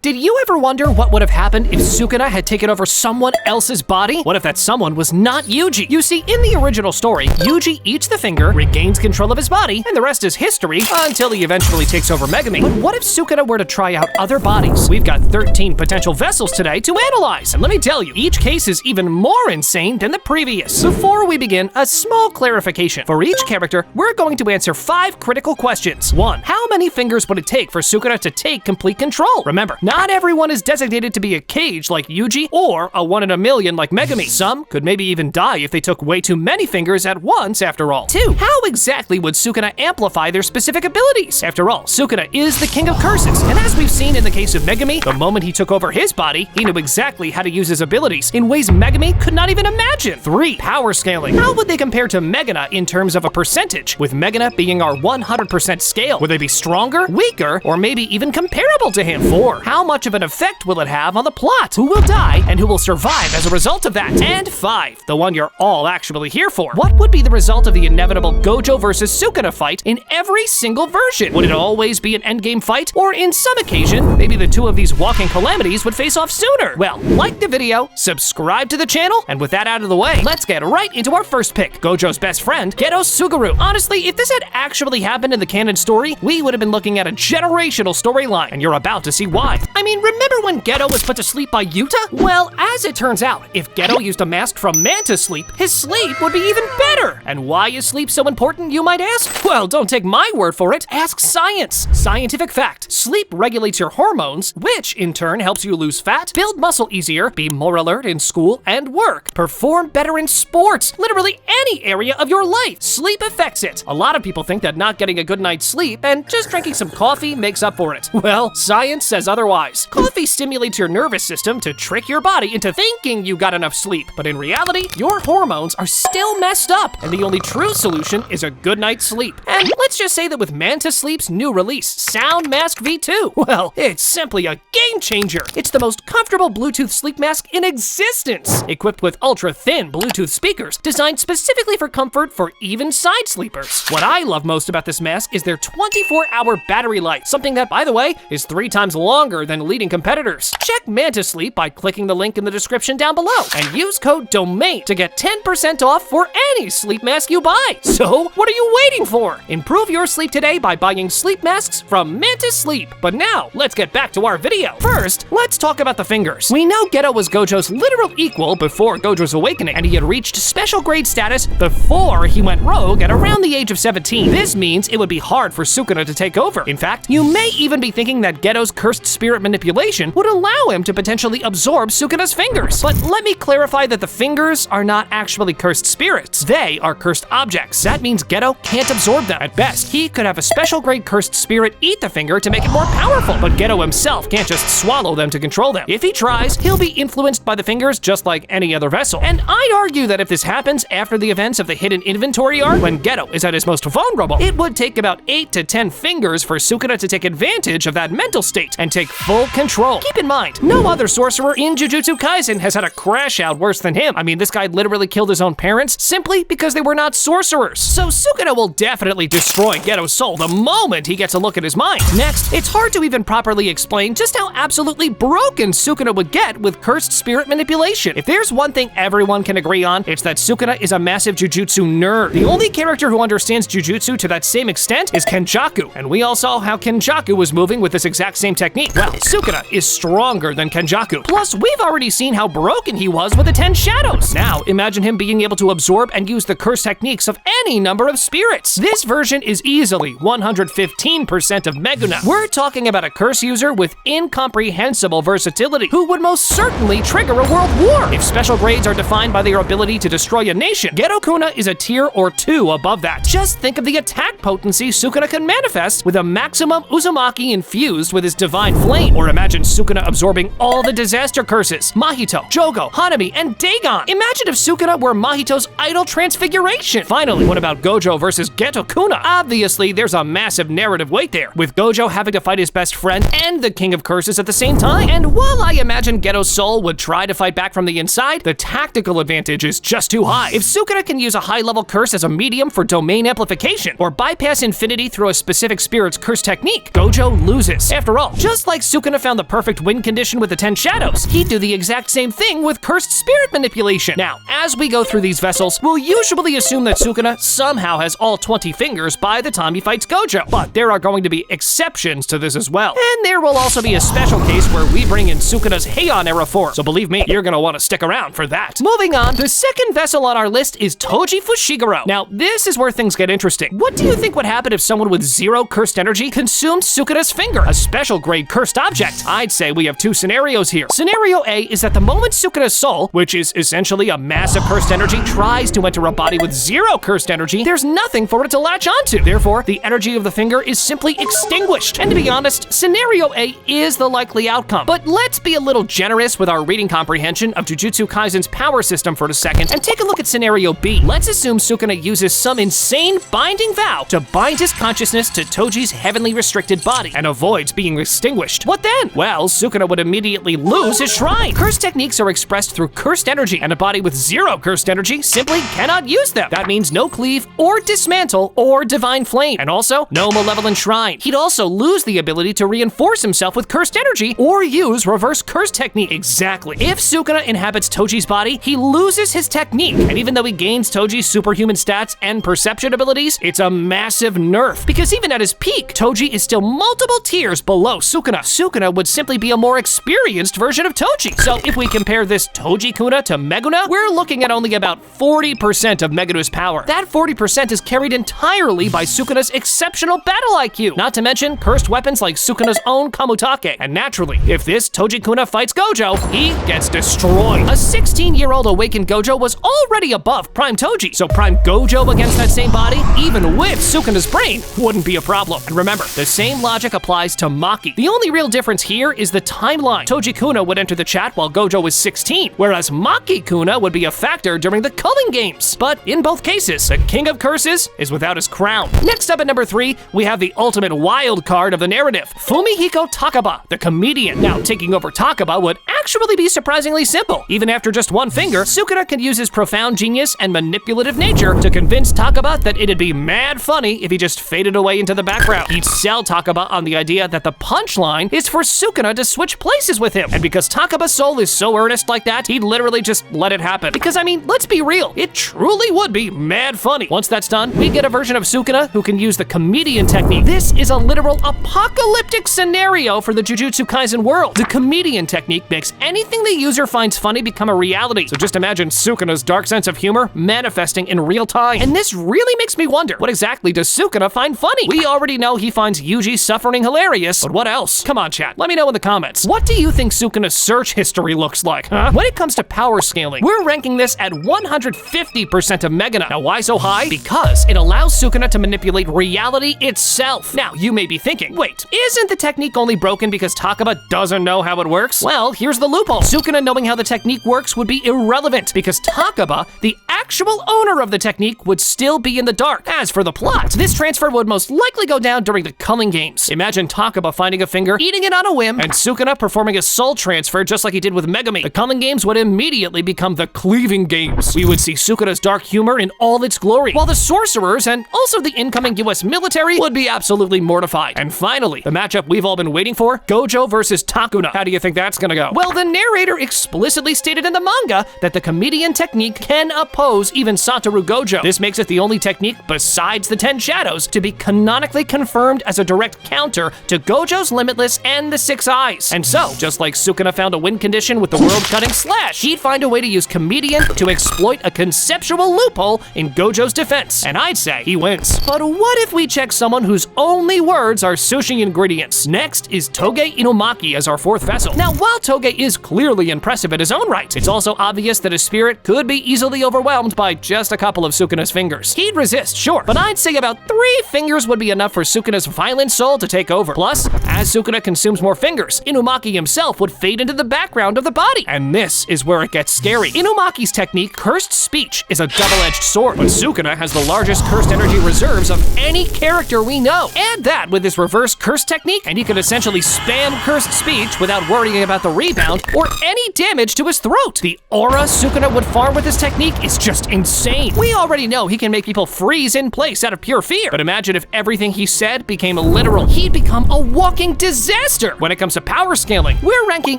Did you ever wonder what would have happened if Sukuna had taken over someone else's body? What if that someone was not Yuji? You see, in the original story, Yuji eats the finger, regains control of his body, and the rest is history until he eventually takes over Megami. But what if Sukuna were to try out other bodies? We've got 13 potential vessels today to analyze, and let me tell you, each case is even more insane than the previous. Before we begin, a small clarification. For each character, we're going to answer 5 critical questions. 1. How many fingers would it take for Sukuna to take complete control? Remember, not everyone is designated to be a cage like Yuji or a 1 in a million like Megami. Some could maybe even die if they took way too many fingers at once after all. 2. How exactly would Sukuna amplify their specific abilities? After all, Sukuna is the king of curses, and as we've seen in the case of Megami, the moment he took over his body, he knew exactly how to use his abilities in ways Megami could not even imagine. 3. Power scaling. How would they compare to Megana in terms of a percentage, with Megana being our 100% scale? Would they be stronger, weaker, or maybe even comparable to him? 4. How much of an effect will it have on the plot? Who will die and who will survive as a result of that? And 5, the one you're all actually here for. What would be the result of the inevitable Gojo versus Sukuna fight in every single version? Would it always be an endgame fight? Or in some occasion, maybe the two of these walking calamities would face off sooner? Well, like the video, subscribe to the channel, and with that out of the way, let's get right into our first pick, Gojo's best friend, Geto Suguru. Honestly, if this had actually happened in the canon story, we would have been looking at a generational storyline, and you're about to see why. I mean, remember when Geto was put to sleep by Yuta? Well, as it turns out, if Geto used a mask from Manta's sleep, his sleep would be even better. And why is sleep so important, you might ask? Well, don't take my word for it. Ask science. Scientific fact. Sleep regulates your hormones, which in turn helps you lose fat, build muscle easier, be more alert in school and work, perform better in sports, literally any area of your life. Sleep affects it. A lot of people think that not getting a good night's sleep and just drinking some coffee makes up for it. Well, science says otherwise. Coffee stimulates your nervous system to trick your body into thinking you got enough sleep, but in reality, your hormones are still messed up, and the only true solution is a good night's sleep. And let's just say that with Manta Sleep's new release, Sound Mask V2, well, it's simply a game changer. It's the most comfortable Bluetooth sleep mask in existence, equipped with ultra-thin Bluetooth speakers designed specifically for comfort for even side sleepers. What I love most about this mask is their 24-hour battery life, something that, by the way, is 3 times longer than leading competitors. Check Manta Sleep by clicking the link in the description down below and use code DOMAIN to get 10% off for any sleep mask you buy. So, what are you waiting for? Improve your sleep today by buying sleep masks from Manta Sleep. But now, let's get back to our video. First, let's talk about the fingers. We know Geto was Gojo's literal equal before Gojo's awakening, and he had reached special grade status before he went rogue at around the age of 17. This means it would be hard for Sukuna to take over. In fact, you may even be thinking that Geto's cursed spirit manipulation would allow him to potentially absorb Sukuna's fingers. But let me clarify that the fingers are not actually cursed spirits. They are cursed objects. That means Geto can't absorb them. At best, he could have a special grade cursed spirit eat the finger to make it more powerful, but Geto himself can't just swallow them to control them. If he tries, he'll be influenced by the fingers just like any other vessel. And I'd argue that if this happens after the events of the hidden inventory arc, when Geto is at his most vulnerable, it would take about 8 to 10 fingers for Sukuna to take advantage of that mental state and take full control. Keep in mind, no other sorcerer in Jujutsu Kaisen has had a crash out worse than him. I mean, this guy literally killed his own parents simply because they were not sorcerers. So Sukuna will definitely destroy Geto's soul the moment he gets a look at his mind. Next, it's hard to even properly explain just how absolutely broken Sukuna would get with cursed spirit manipulation. If there's one thing everyone can agree on, it's that Sukuna is a massive Jujutsu nerd. The only character who understands Jujutsu to that same extent is Kenjaku, and we all saw how Kenjaku was moving with this exact same technique. Well, Sukuna is stronger than Kenjaku. Plus, we've already seen how broken he was with the 10 shadows. Now, imagine him being able to absorb and use the curse techniques of any number of spirits. This version is easily 115% of Meguna. We're talking about a curse user with incomprehensible versatility, who would most certainly trigger a world war. If special grades are defined by their ability to destroy a nation, Getokuna is a tier or 2 above that. Just think of the attack potency Sukuna can manifest with a maximum Uzumaki infused with his divine flame. Or imagine Sukuna absorbing all the disaster curses, Mahito, Jogo, Hanami, and Dagon. Imagine if Sukuna were Mahito's idol transfiguration. Finally, what about Gojo versus Getokuna? Obviously, there's a massive narrative weight there, with Gojo having to fight his best friend and the king of curses at the same time. And while I imagine Geto's soul would try to fight back from the inside, the tactical advantage is just too high. If Sukuna can use a high-level curse as a medium for domain amplification, or bypass infinity through a specific spirit's curse technique, Gojo loses. After all, just like Sukuna found the perfect win condition with the 10 shadows, he'd do the exact same thing with cursed spirit manipulation. Now, as we go through these vessels, we'll usually assume that Sukuna somehow has all 20 fingers by the time he fights Gojo, but there are going to be exceptions to this as well. And there will also be a special case where we bring in Sukuna's Heian era form, so believe me, you're gonna want to stick around for that. Moving on, the second vessel on our list is Toji Fushiguro. Now, this is where things get interesting. What do you think would happen if someone with 0 cursed energy consumed Sukuna's finger, a special grade cursed object? I'd say we have 2 scenarios here. Scenario A is that the moment Sukuna's soul, which is essentially a mass of cursed energy, tries to enter a body with 0 cursed energy, there's nothing for it to latch onto. Therefore, the energy of the finger is simply extinguished. And to be honest, scenario A is the likely outcome. But let's be a little generous with our reading comprehension of Jujutsu Kaisen's power system for a second and take a look at scenario B. Let's assume Sukuna uses some insane binding vow to bind his consciousness to Toji's heavenly restricted body and avoids being extinguished. What then? Well, Sukuna would immediately lose his shrine. Cursed techniques are expressed through cursed energy, and a body with 0 cursed energy simply cannot use them. That means no cleave or dismantle or divine flame, and also no malevolent shrine. He'd also lose the ability to reinforce himself with cursed energy or use reverse curse technique. Exactly. If Sukuna inhabits Toji's body, he loses his technique, and even though he gains Toji's superhuman stats and perception abilities, it's a massive nerf, because even at his peak, Toji is still multiple tiers below Sukuna. Sukuna would simply be a more experienced version of Toji. So if we compare this Tojikuna to Meguna, we're looking at only about 40% of Meguna's power. That 40% is carried entirely by Sukuna's exceptional battle IQ, not to mention cursed weapons like Sukuna's own Kamutake. And naturally, if this Tojikuna fights Gojo, he gets destroyed. A 16-year-old awakened Gojo was already above Prime Toji, so Prime Gojo against that same body, even with Sukuna's brain, wouldn't be a problem. And remember, the same logic applies to Maki. The only real difference here is the timeline. Tojikuna would enter the chat while Gojo was 16, whereas Maki-kuna would be a factor during the culling games. But in both cases, the King of Curses is without his crown. Next up at number 3, we have the ultimate wild card of the narrative, Fumihiko Takaba, the comedian. Now, taking over Takaba would actually be surprisingly simple. Even after just 1 finger, Sukuna could use his profound genius and manipulative nature to convince Takaba that it'd be mad funny if he just faded away into the background. He'd sell Takaba on the idea that the punchline is for Sukuna to switch places with him. And because Takaba's soul is so earnest like that, he'd literally just let it happen. Because I mean, let's be real, it truly would be mad funny. Once that's done, we get a version of Sukuna who can use the comedian technique. This is a literal apocalyptic scenario for the Jujutsu Kaisen world. The comedian technique makes anything the user finds funny become a reality. So just imagine Sukuna's dark sense of humor manifesting in real time. And this really makes me wonder, what exactly does Sukuna find funny? We already know he finds Yuji's suffering hilarious, but what else? Come on, chat, let me know in the comments. What do you think Sukuna's search history looks like, huh? When it comes to power scaling, we're ranking this at 150% of Meguna. Now, why so high? Because it allows Sukuna to manipulate reality itself. Now, you may be thinking, wait, isn't the technique only broken because Takaba doesn't know how it works? Well, here's the loophole. Sukuna knowing how the technique works would be irrelevant because Takaba, the actual owner of the technique, would still be in the dark. As for the plot, this transfer would most likely go down during the culling games. Imagine Takaba finding a finger, eating it on a whim, and Sukuna performing a soul transfer just like he did with Megami. The culling games would immediately become the cleaving games. We would see Sukuna's dark humor in all its glory, while the sorcerers and also the incoming US military would be absolutely mortified. And finally, the matchup we've all been waiting for, Gojo versus Takuna. How do you think that's gonna go? Well, the narrator explicitly stated in the manga that the comedian technique can oppose even Satoru Gojo. This makes it the only technique besides the 10 shadows to be canonically confirmed as a direct counter to Gojo's Limitless and the 6 Eyes. And so, just like Sukuna found a win condition with the world-cutting slash, he'd find a way to use comedian to exploit a conceptual loophole in Gojo's defense. And I'd say he wins. But what if we check someone whose only words are sushi ingredients? Next is Toge Inumaki as our 4th vessel. Now, while Toge is clearly impressive in his own right, it's also obvious that his spirit could be easily overwhelmed by just a couple of Sukuna's fingers. He'd resist, sure, but I'd say about 3 fingers would be enough for Sukuna's violent soul to take over. Plus, as Sukuna consumes more fingers, Inumaki himself would fade into the background of the body. And this is where it gets scary. Inumaki's technique, Cursed Speech, is a double-edged sword, but Sukuna has the largest cursed energy reserves of any character we know. Add that with his reverse curse technique, and he could essentially spam Cursed Speech without worrying about the rebound sound or any damage to his throat. The aura Sukuna would farm with this technique is just insane. We already know he can make people freeze in place out of pure fear, but imagine if everything he said became literal. He'd become a walking disaster. When it comes to power scaling, we're ranking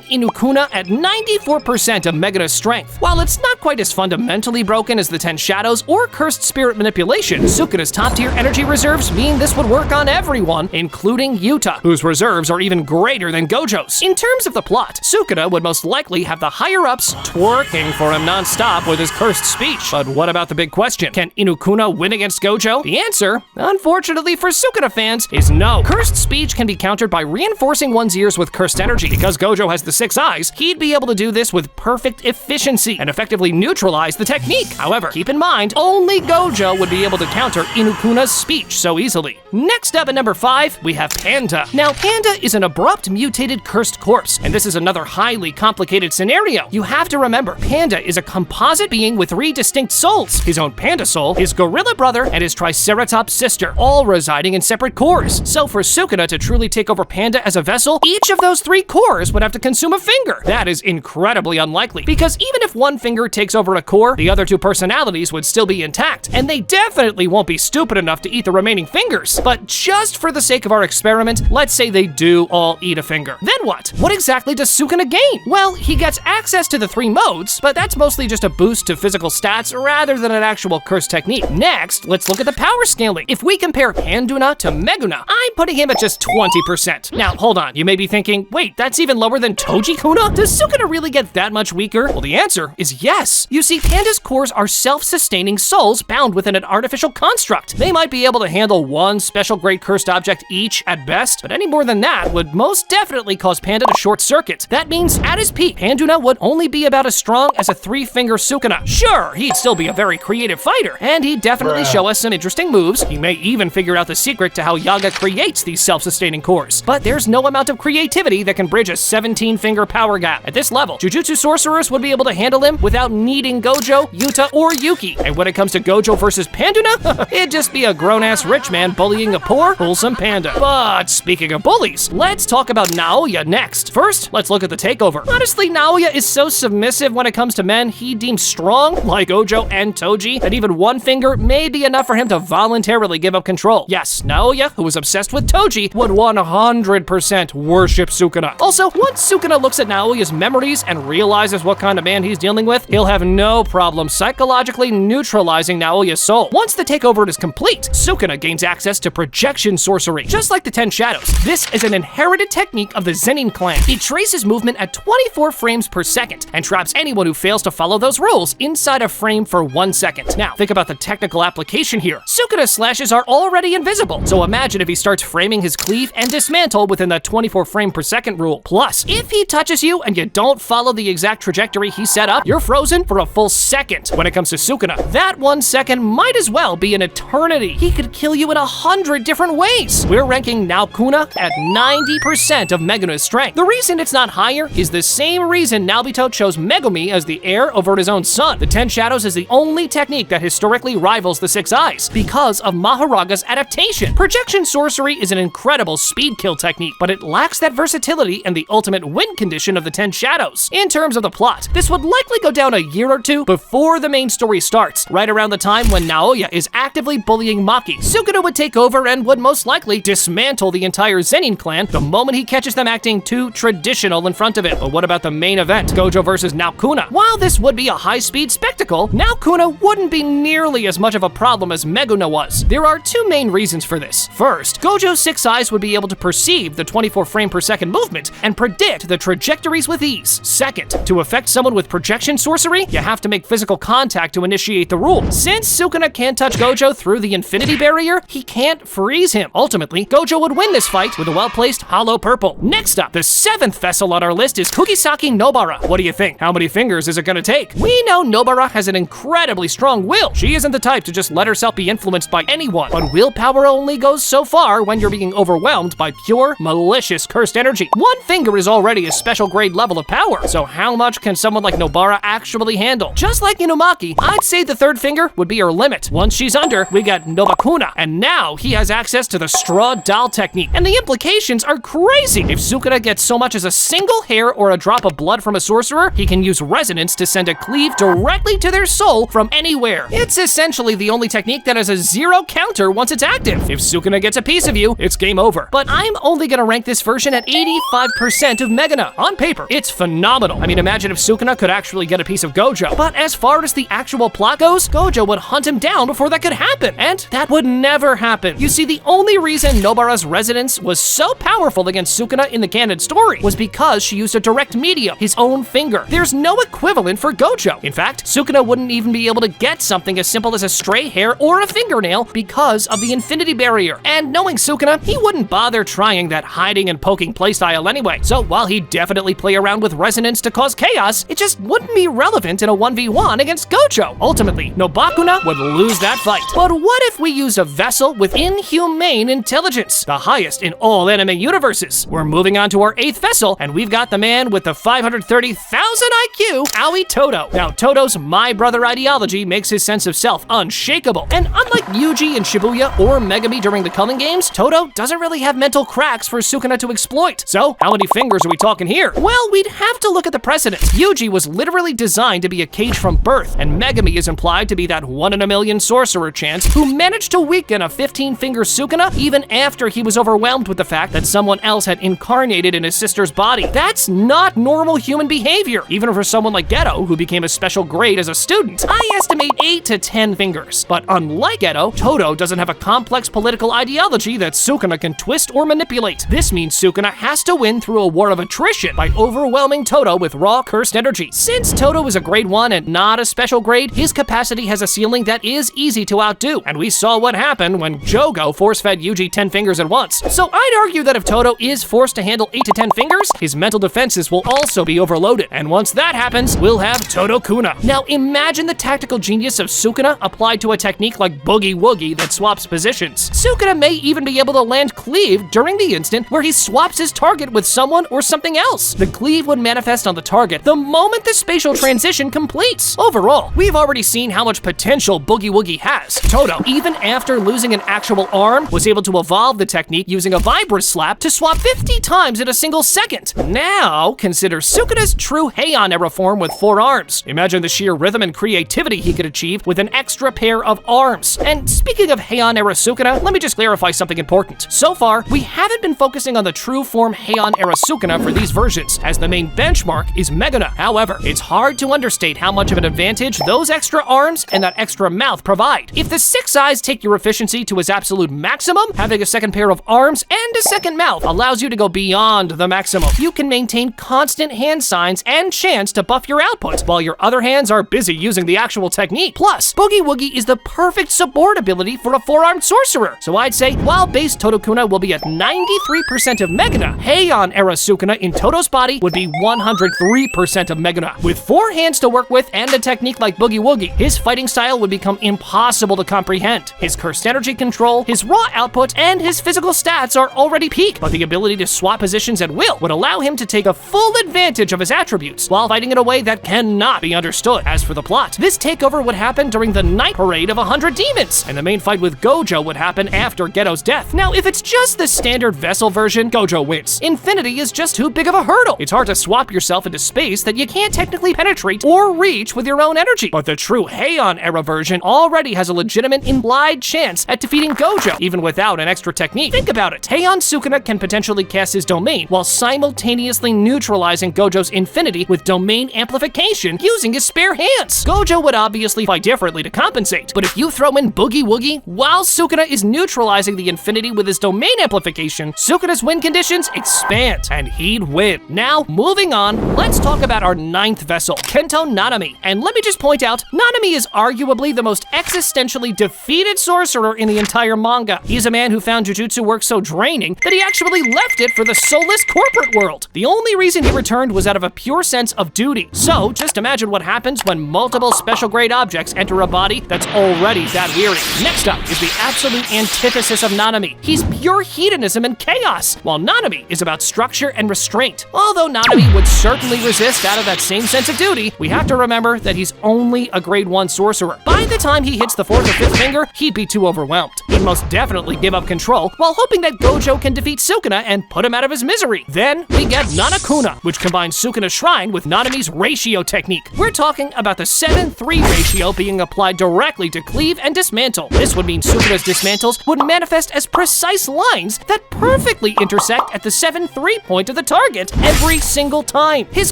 Inukuna at 94% of Meguna's strength. While it's not quite as fundamentally broken as the 10 Shadows or Cursed Spirit Manipulation, Sukuna's top-tier energy reserves mean this would work on everyone, including Yuta, whose reserves are even greater than Gojo's. In terms of the plot, Sukuna would most likely have the higher-ups twerking for him non-stop with his cursed speech. But what about the big question? Can Inukuna win against Gojo? The answer, unfortunately for Sukuna fans, is no. Cursed speech can be countered by reinforcing one's ears with cursed energy. Because Gojo has the 6 eyes, he'd be able to do this with perfect efficiency and effectively neutralize the technique. However, keep in mind, only Gojo would be able to counter Inukuna's speech so easily. Next up at number 5, we have Panda. Now, Panda is an abrupt mutated cursed corpse, and this is another highly complicated scenario. You have to remember, Panda is a composite being with 3 distinct souls: his own Panda soul, his gorilla brother, and his Triceratops sister, all residing in separate cores. So for Sukuna to truly take over Panda as a vessel, each of those 3 cores would have to consume a finger. That is incredibly unlikely, because even if one finger takes over a core, the other 2 personalities would still be intact, and they definitely won't be stupid enough to eat the remaining fingers. But just for the sake of our experiment, let's say they do all eat a finger. Then what? What exactly does Sukuna gain? Well, he gets access to the 3 modes, but that's mostly just a boost to physical stats rather than an actual curse technique. Next, let's look at the power scaling. If we compare Panduna to Meguna, I'm putting him at just 20%. Now, hold on, you may be thinking, wait, that's even lower than Tojikuna? Does Sukuna really get that much weaker? Well, the answer is yes. You see, Panda's cores are self-sustaining souls bound within an artificial construct. They might be able to handle one special great cursed object each at best, but any more than that would most definitely cause Panda to short circuit. That means at his peak, Panduna would only be about as strong as a 3-finger Sukuna. Sure, he'd still be a very creative fighter, and he'd definitely show us some interesting moves. He may even figure out the secret to how Yaga creates these self-sustaining cores. But there's no amount of creativity that can bridge a 17-finger power gap. At this level, Jujutsu sorcerers would be able to handle him without needing Gojo, Yuta, or Yuki. And when it comes to Gojo versus Panduna, it'd just be a grown-ass rich man bullying a poor, wholesome panda. But speaking of bullies, let's talk about Naoya next. First, let's look at the takeover. Honestly, Naoya is so submissive when it comes to men he deems strong, like Gojo and Toji, that even one finger may be enough for him to voluntarily give up control. Yes, Naoya, who was obsessed with Toji, would 100% worship Sukuna. Also, once Sukuna looks at Naoya's memories and realizes what kind of man he's dealing with, he'll have no problem psychologically neutralizing Naoya's soul. Once the takeover is complete, Sukuna gains access to projection sorcery. Just like the 10 Shadows, this is an inherited technique of the Zenin clan. It traces movement at 24 frames per second and traps anyone who fails to follow those rules inside a frame for 1 second. Now, think about the technical application here. Sukuna's slashes are already invisible, so imagine if he starts framing his cleave and dismantle within the 24 frame per second rule. Plus, if he touches you and you don't follow the exact trajectory he set up, you're frozen for a full second. When it comes to Sukuna, that 1 second might as well be an eternity. He could kill you in 100 different ways. We're ranking Naokuna at 90% of Meguna's strength. The reason it's not higher is the same reason Naobito chose Megumi as the heir over his own son. The 10 Shadows is the only technique that historically rivals the 6 Eyes because of Maharaga's adaptation. Projection sorcery is an incredible speed kill technique, but it lacks that versatility and the ultimate win condition of the 10 Shadows. In terms of the plot, this would likely go down a year or 2 before the main story starts, right around the time when Naoya is actively bullying Maki. Sukuna would take over and would most likely dismantle the entire Zenin clan the moment he catches them acting too traditional in front of him. But what about the main event, Gojo versus Naokuna? While this would be a high-speed spectacle, Naokuna wouldn't be nearly as much of a problem as Meguna was. There are 2 main reasons for this. First, Gojo's 6 Eyes would be able to perceive the 24 frame per second movement and predict the trajectories with ease. Second, to affect someone with projection sorcery, you have to make physical contact to initiate the rule. Since Sukuna can't touch Gojo through the infinity barrier, he can't freeze him. Ultimately, Gojo would win this fight with a well-placed hollow purple. Next up, the 7th vessel on our list is Kugisaki Nobara. What do you think? How many fingers is it gonna take? We know Nobara has an incredibly strong will. She isn't the type to just let herself be influenced by anyone, but willpower only goes so far when you're being overwhelmed by pure, malicious, cursed energy. 1 finger is already a special grade level of power, so how much can someone like Nobara actually handle? Just like Inumaki, I'd say the 3rd finger would be her limit. Once she's under, we got Nobakuna, and now he has access to the straw doll technique, and the implications are crazy. If Sukuna gets so much as a single hair hair or a drop of blood from a sorcerer, he can use resonance to send a cleave directly to their soul from anywhere. It's essentially the only technique that has a 0 counter once it's active. If Sukuna gets a piece of you, it's game over. But I'm only gonna rank this version at 85% of Megana. On paper, it's phenomenal. I mean, imagine if Sukuna could actually get a piece of Gojo. But as far as the actual plot goes, Gojo would hunt him down before that could happen, and that would never happen. You see, the only reason Nobara's resonance was so powerful against Sukuna in the canon story was because she used a direct medium, his own finger. There's no equivalent for Gojo. In fact, Sukuna wouldn't even be able to get something as simple as a stray hair or a fingernail because of the infinity barrier. And knowing Sukuna, he wouldn't bother trying that hiding and poking playstyle anyway. So while he'd definitely play around with resonance to cause chaos, it just wouldn't be relevant in a 1v1 against Gojo. Ultimately, Nobakuna would lose that fight. But what if we use a vessel with inhumane intelligence, the highest in all anime universes? We're moving on to our 8th vessel, and we've got the man with the 530,000 IQ, Aoi Todo. Now, Todo's my brother ideology makes his sense of self unshakable, and unlike Yuji in Shibuya or Megami during the Culling Games, Todo doesn't really have mental cracks for Sukuna to exploit. So, how many fingers are we talking here? Well, we'd have to look at the precedent. Yuji was literally designed to be a cage from birth, and Megami is implied to be that 1 in a million sorcerer chance who managed to weaken a 15-finger Sukuna even after he was overwhelmed with the fact that someone else had incarnated in his sister's body. That's not normal human behavior, even for someone like Geto, who became a special grade as a student. I estimate 8 to 10 fingers. But unlike Geto, Todo doesn't have a complex political ideology that Sukuna can twist or manipulate. This means Sukuna has to win through a war of attrition by overwhelming Todo with raw cursed energy. Since Todo is a grade 1 and not a special grade, his capacity has a ceiling that is easy to outdo, and we saw what happened when Jogo force-fed Yuji 10 fingers at once. So I'd argue that if Todo is forced to handle 8 to 10 fingers, his mental defenses will also be overloaded, and once that happens, we'll have Todokuna. Now imagine the tactical genius of Sukuna applied to a technique like Boogie Woogie that swaps positions. Sukuna may even be able to land cleave during the instant where he swaps his target with someone or something else. The cleave would manifest on the target the moment the spatial transition completes. Overall, we've already seen how much potential Boogie Woogie has. Todo, even after losing an actual arm, was able to evolve the technique using a Vibra Slap to swap 50 times in a single second. Now, consider Sukuna's true Heian era form with 4 arms. Imagine the sheer rhythm and creativity he could achieve with an extra pair of arms. And speaking of Heian era Sukuna, let me just clarify something important. So far, we haven't been focusing on the true form Heian era Sukuna for these versions, as the main benchmark is Megana. However, it's hard to understate how much of an advantage those extra arms and that extra mouth provide. If the 6 eyes take your efficiency to its absolute maximum, having a second pair of arms and a second mouth allows you to go beyond the maximum. You can maintain constant hand signs and chants to buff your output, while your other hands are busy using the actual technique. Plus, Boogie Woogie is the perfect support ability for a 4-armed sorcerer. So I'd say, while base Todokuna will be at 93% of Megana, Heian era Sukuna in Todo's body would be 103% of Megana. With 4 hands to work with and a technique like Boogie Woogie, his fighting style would become impossible to comprehend. His cursed energy control, his raw output, and his physical stats are already peak, but the ability to swap positions at will would allow him to take a full advantage of his attributes while fighting in a way that cannot be understood. As for the plot, this takeover would happen during the night parade of 100 demons, and the main fight with Gojo would happen after Geto's death. Now, if it's just the standard vessel version, Gojo wins. Infinity is just too big of a hurdle. It's hard to swap yourself into space that you can't technically penetrate or reach with your own energy. But the true Heian era version already has a legitimate implied chance at defeating Gojo, even without an extra technique. Think about it. Heian Sukuna can potentially cast his domain while simultaneously neutralizing Gojo's infinity with domain amplification using his spare hands. Gojo would obviously fight differently to compensate, but if you throw in Boogie Woogie while Sukuna is neutralizing the infinity with his domain amplification, Sukuna's win conditions expand, and he'd win. Now, moving on, let's talk about our 9th vessel, Kento Nanami. And let me just point out, Nanami is arguably the most existentially defeated sorcerer in the entire manga. He's a man who found Jujutsu work so draining that he actually left it for the soulless corporate world. The only reason he returned was out of a pure sense of duty. So, just imagine what happens when multiple special grade objects enter a body that's already that weary. Next up is the absolute antithesis of Nanami. He's pure hedonism and chaos, while Nanami is about structure and restraint. Although Nanami would certainly resist out of that same sense of duty, we have to remember that he's only a grade 1 sorcerer. By the time he hits the 4th or 5th finger, he'd be too overwhelmed. He'd most definitely give up control while hoping that Gojo can defeat Sukuna and put him out of his misery. Then we get Nanami Nanakuna, which combines Sukuna's shrine with Nanami's ratio technique. We're talking about the 7-3 ratio being applied directly to cleave and dismantle. This would mean Sukuna's dismantles would manifest as precise lines that perfectly intersect at the 7-3 point of the target every single time. His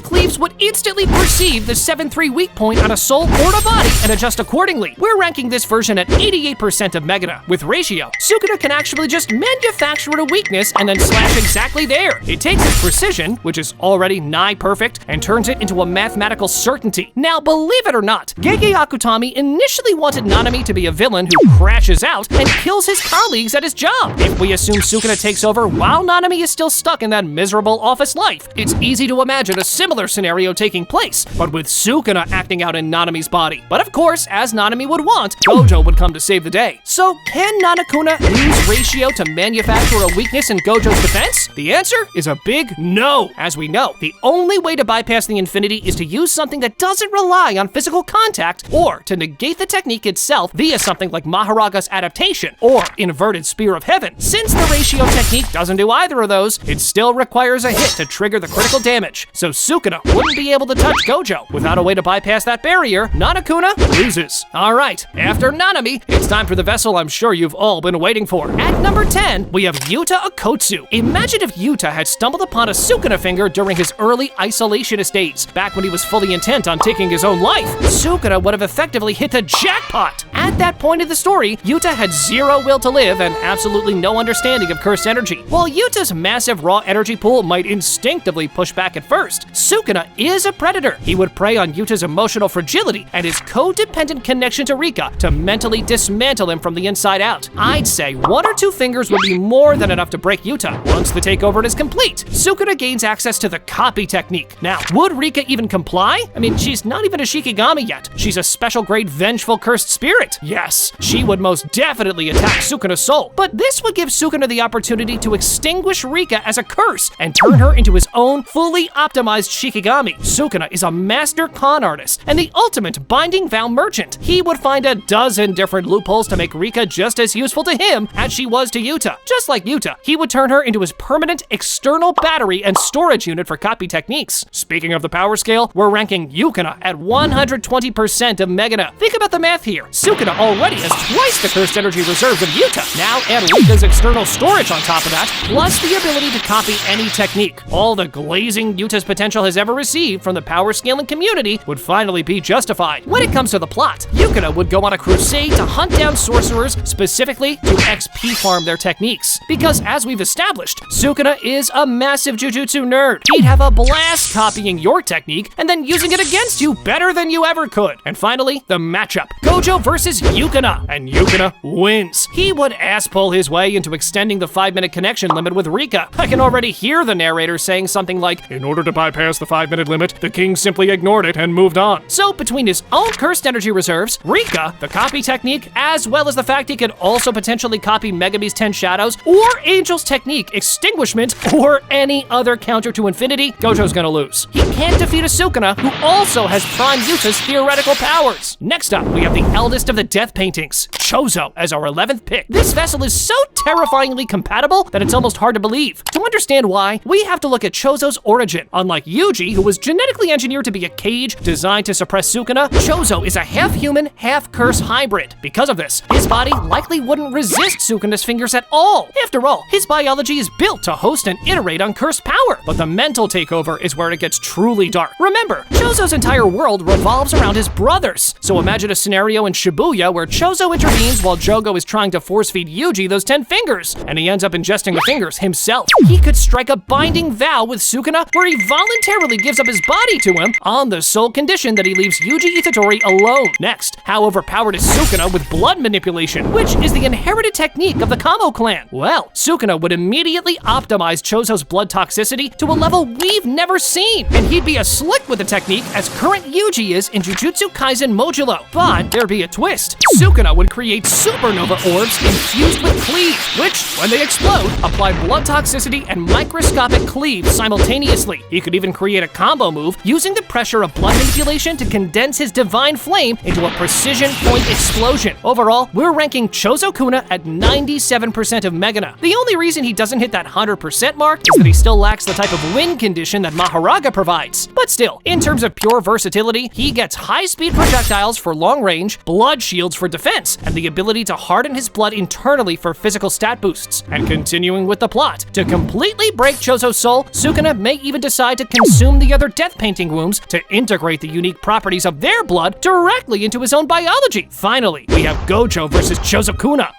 cleaves would instantly perceive the 7-3 weak point on a soul or a body and adjust accordingly. We're ranking this version at 88% of Megana. With ratio, Sukuna can actually just manufacture a weakness and then slash exactly there. It takes its precision, which is already nigh perfect, and turns it into a mathematical certainty. Now, believe it or not, Gege Akutami initially wanted Nanami to be a villain who crashes out and kills his colleagues at his job. If we assume Sukuna takes over while Nanami is still stuck in that miserable office life, it's easy to imagine a similar scenario taking place, but with Sukuna acting out in Nanami's body. But of course, as Nanami would want, Gojo would come to save the day. So, can Nanakuna use ratio to manufacture a weakness in Gojo's defense? The answer is a big no. As we know, the only way to bypass the infinity is to use something that doesn't rely on physical contact, or to negate the technique itself via something like Maharaga's adaptation or inverted spear of heaven. Since the ratio technique doesn't do either of those, it still requires a hit to trigger the critical damage. So Sukuna wouldn't be able to touch Gojo. Without a way to bypass that barrier, Nanakuna loses. Alright, after Nanami, it's time for the vessel I'm sure you've all been waiting for. At number 10, we have Yuta Okkotsu. Imagine if Yuta had stumbled upon a Sukuna finger during his early isolationist days, back when he was fully intent on taking his own life. Sukuna would have effectively hit the jackpot. At that point of the story, Yuta had zero will to live and absolutely no understanding of cursed energy. While Yuta's massive raw energy pool might instinctively push back at first, Sukuna is a predator. He would prey on Yuta's emotional fragility and his codependent connection to Rika to mentally dismantle him from the inside out. I'd say 1 or 2 fingers would be more than enough to break Yuta. Once the takeover is complete, Sukuna gains access to the copy technique. Now, would Rika even comply? I mean, she's not even a Shikigami yet. She's a special grade vengeful cursed spirit. Yes, she would most definitely attack Sukuna's soul, but this would give Sukuna the opportunity to extinguish Rika as a curse and turn her into his own fully optimized Shikigami. Sukuna is a master con artist and the ultimate binding vow merchant. He would find a dozen different loopholes to make Rika just as useful to him as she was to Yuta. Just like Yuta, he would turn her into his permanent external battery and storage unit for copy techniques. Speaking of the power scale, we're ranking Yukina at 120% of Megana. Think about the math here. Sukuna already has twice the cursed energy reserves of Yuta. Now add Rika's external storage on top of that, plus the ability to copy any technique. All the glazing Yuta's potential has ever received from the power scaling community would finally be justified. When it comes to the plot, Yukina would go on a crusade to hunt down sorcerers, specifically to XP farm their techniques. Because as we've established, Sukuna is a massive jujutsu nerd. He'd have a blast copying your technique and then using it against you better than you ever could. And finally, the matchup. Gojo versus Yukina, and Yukina wins. He would ass-pull his way into extending the 5-minute connection limit with Rika. I can already hear the narrator saying something like, "In order to bypass the 5-minute limit, the king simply ignored it and moved on." So between his own cursed energy reserves, Rika, the copy technique, as well as the fact he could also potentially copy Megumi's 10 Shadows, or Angel's technique, Extinguishment, or any other counter to infinity, Gojo's gonna lose. He can't defeat a Sukuna who also has Prime Yuta's theoretical powers. Next up, we have the eldest of the death paintings, Choso, as our 11th pick. This vessel is so terrifyingly compatible that it's almost hard to believe. To understand why, we have to look at Choso's origin. Unlike Yuji, who was genetically engineered to be a cage designed to suppress Sukuna, Choso is a half-human, half-curse hybrid. Because of this, his body likely wouldn't resist Sukuna's fingers at all. After all, his biology is built to host and iterate on cursed power. But the mental takeover is where it gets truly dark. Remember, Choso's entire world revolves around his brothers. So imagine a scenario in Shibuya where Choso intervenes while Jogo is trying to force-feed Yuji those 10 fingers, and he ends up ingesting the fingers himself. He could strike a binding vow with Sukuna where he voluntarily gives up his body to him on the sole condition that he leaves Yuji Itadori alone. Next, how overpowered is Sukuna with blood manipulation, which is the inherited technique of the Kamo clan? Well, Sukuna would immediately optimize Choso's blood toxicity to a level we've never seen, and he'd be as slick with the technique as current Yuji is in Jujutsu Kaisen Modulo. But there'd be a twist. Sukuna would create create supernova orbs infused with cleave, which, when they explode, apply blood toxicity and microscopic cleave simultaneously. He could even create a combo move using the pressure of blood manipulation to condense his divine flame into a precision point explosion. Overall, we're ranking Jujutsu at 97% of Megana. The only reason he doesn't hit that 100% mark is that he still lacks the type of wind condition that Maharaga provides. But still, in terms of pure versatility, he gets high-speed projectiles for long range, blood shields for defense, and the ability to harden his blood internally for physical stat boosts. And continuing with the plot, to completely break Choso's soul, Sukuna may even decide to consume the other death painting wombs to integrate the unique properties of their blood directly into his own biology. Finally, we have Gojo versus Jujutsu.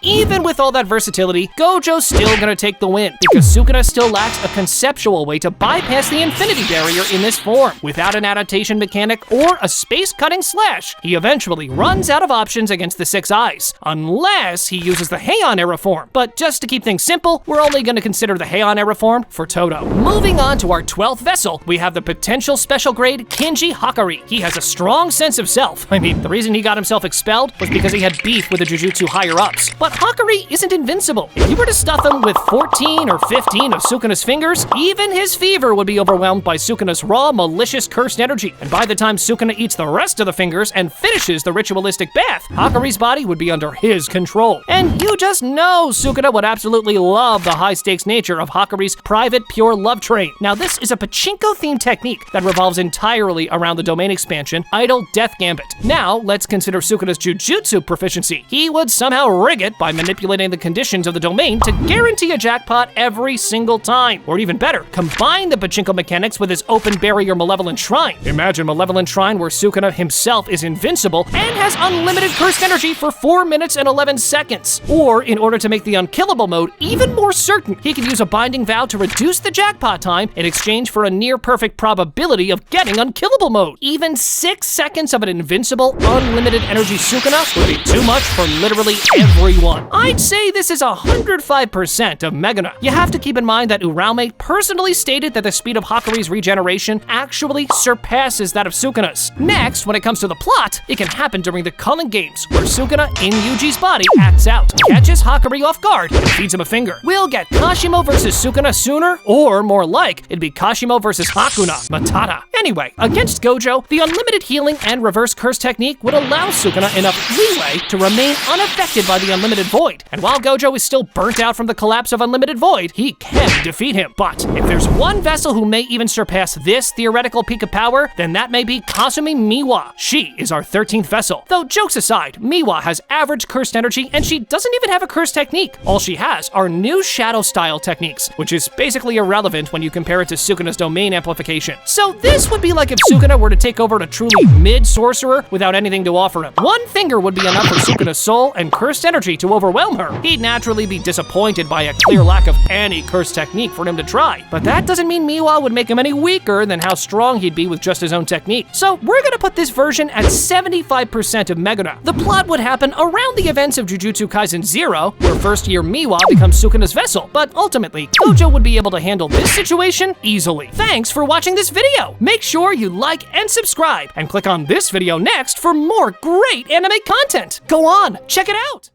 Even with all that versatility, Gojo's still gonna take the win, because Sukuna still lacks a conceptual way to bypass the infinity barrier in this form. Without an adaptation mechanic or a space-cutting slash, he eventually runs out of options against the Six Eyes, unless he uses the Heian era form. But just to keep things simple, we're only gonna consider the Heian era form for Todo. Moving on to our 12th vessel, we have the potential special grade Kinji Hakari. He has a strong sense of self. I mean, the reason he got himself expelled was because he had beef with the Jujutsu higher-ups. But Hakari isn't invincible. If you were to stuff him with 14 or 15 of Sukuna's fingers, even his fever would be overwhelmed by Sukuna's raw, malicious, cursed energy. And by the time Sukuna eats the rest of the fingers and finishes the ritualistic bath, Hakari's body would be under his control. And you just know Sukuna would absolutely love the high-stakes nature of Hakari's private pure love train. Now, this is a pachinko-themed technique that revolves entirely around the domain expansion, Idle Death Gambit. Now, let's consider Sukuna's Jujutsu proficiency. He would somehow rig it by manipulating the conditions of the domain to guarantee a jackpot every single time. Or even better, combine the pachinko mechanics with his open barrier Malevolent Shrine. Imagine Malevolent Shrine where Sukuna himself is invincible and has unlimited cursed energy for 4 minutes and 11 seconds. Or, in order to make the unkillable mode even more certain, he can use a binding vow to reduce the jackpot time in exchange for a near-perfect probability of getting unkillable mode. Even 6 seconds of an invincible, unlimited energy Sukuna would be too much for literally everyone. I'd say this is 105% of Megana. You have to keep in mind that Uraume personally stated that the speed of Hakari's regeneration actually surpasses that of Sukuna's. Next, when it comes to the plot, it can happen during the Culling Games, where Sukuna, in Yuji's body, acts out, catches Hakari off guard, and feeds him a finger. We'll get Kashimo versus Sukuna sooner, or more like, it'd be Kashimo versus Hakuna Matata. Anyway, against Gojo, the unlimited healing and reverse curse technique would allow Sukuna enough leeway to remain unaffected by the unlimited void. And while Gojo is still burnt out from the collapse of unlimited void, he can defeat him. But if there's one vessel who may even surpass this theoretical peak of power, then that may be Kasumi Miwa. She is our 13th vessel. Though jokes aside, Miwa has average cursed energy and she doesn't even have a cursed technique. All she has are new shadow style techniques, which is basically irrelevant when you compare it to Sukuna's domain amplification. So this would be like if Sukuna were to take over a truly mid-sorcerer without anything to offer him. One finger would be enough for Sukuna's soul and cursed energy to overwhelm her. He'd naturally be disappointed by a clear lack of any cursed technique for him to try. But that doesn't mean Miwa would make him any weaker than how strong he'd be with just his own technique. So we're gonna put this version at 75% of Megana. The plot would happen around the events of Jujutsu Kaisen 0, where first-year Miwa becomes Sukuna's vessel, but ultimately, Gojo would be able to handle this situation easily. Thanks for watching this video! Make sure you like and subscribe, and click on this video next for more great anime content! Go on, check it out!